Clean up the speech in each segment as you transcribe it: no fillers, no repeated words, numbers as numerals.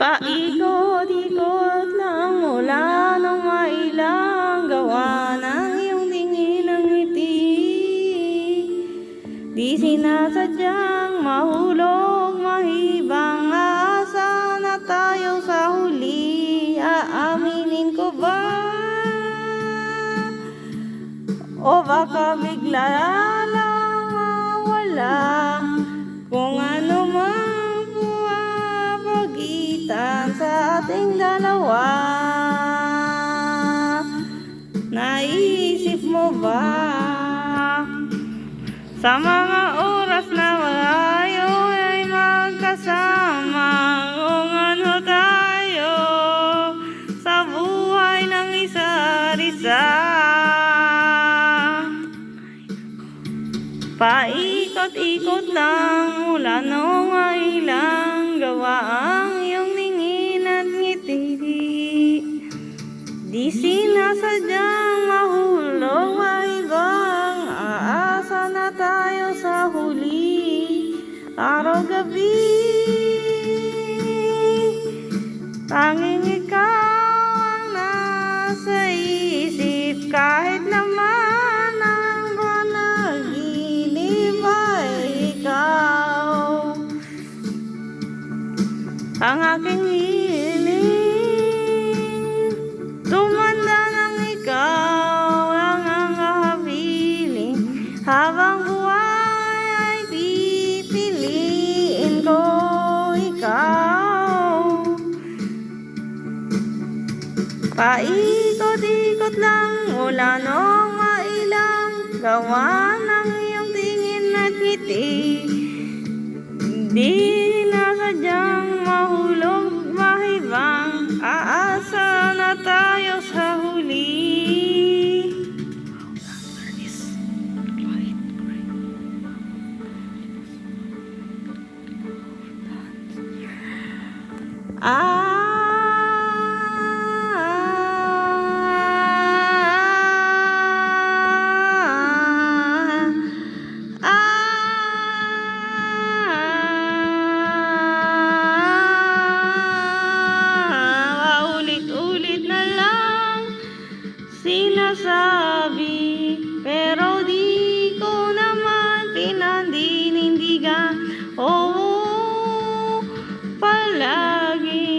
Paikot-ikot lang mula nung mailang gawa ng iyong tingin ng ngiti. Di sinasadyang mahulog, mahibang, aasa na tayo sa huli. Aaminin ko ba? O baka bigla lang mawala kung ano mang pumapagitan sa ating dalawa. Naisip mo ba sa mga oras na tayo ay magkasama, kung ano tayo sa buhay ng isa't isa? Paikot-ikot lang mula nung mailang gawa ang iyong tingin at ngiti. Di sinasadyang mahulog, mahibang, aasa na tayo sa huli. Araw-gabi, tanging ikaw ang nasa isip, kahit naman ang aking hiling. Tumanda nang ikaw lang ang hahabilin, habang buhay ay pipiliin ko ikaw. Paikot-ikot lang mula nung mailang gawa ng iyong tingin at ngiti. Di nasadyang mahulog, mahibang, aasa na tayo sa huli. Sinasabi, pero di ko naman pinaninindigan. Oo, palagi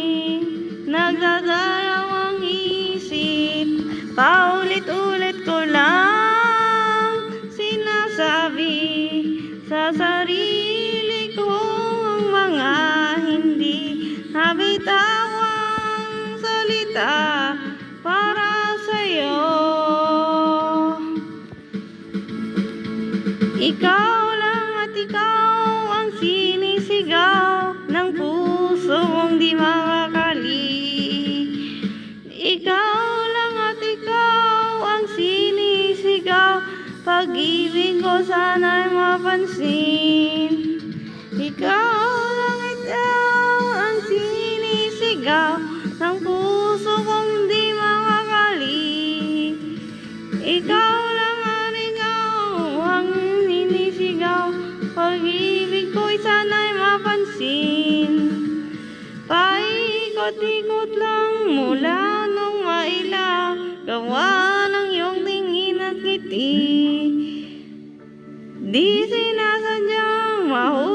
nagdadalawang isip. Paulit-ulit ko lang sinasabi sa sarili kong mga hindi nabitawang salita para sa'yo. Ikaw lang at ikaw ang sinisigaw ng puso mong di makakali. Ikaw lang at ikaw ang sinisigaw, pag-ibig ko sana'y mapansin. Ikaw lang at ikaw ang sinisigaw ng puso kong di makakali. Ikaw lang at ikaw ang sinisigaw, pag-ibig ko'y sana'y mapansin. Paikot-ikot lang mula nung mailang gawa ng iyong tingin at ngiti. Di sinasadyang mahulog,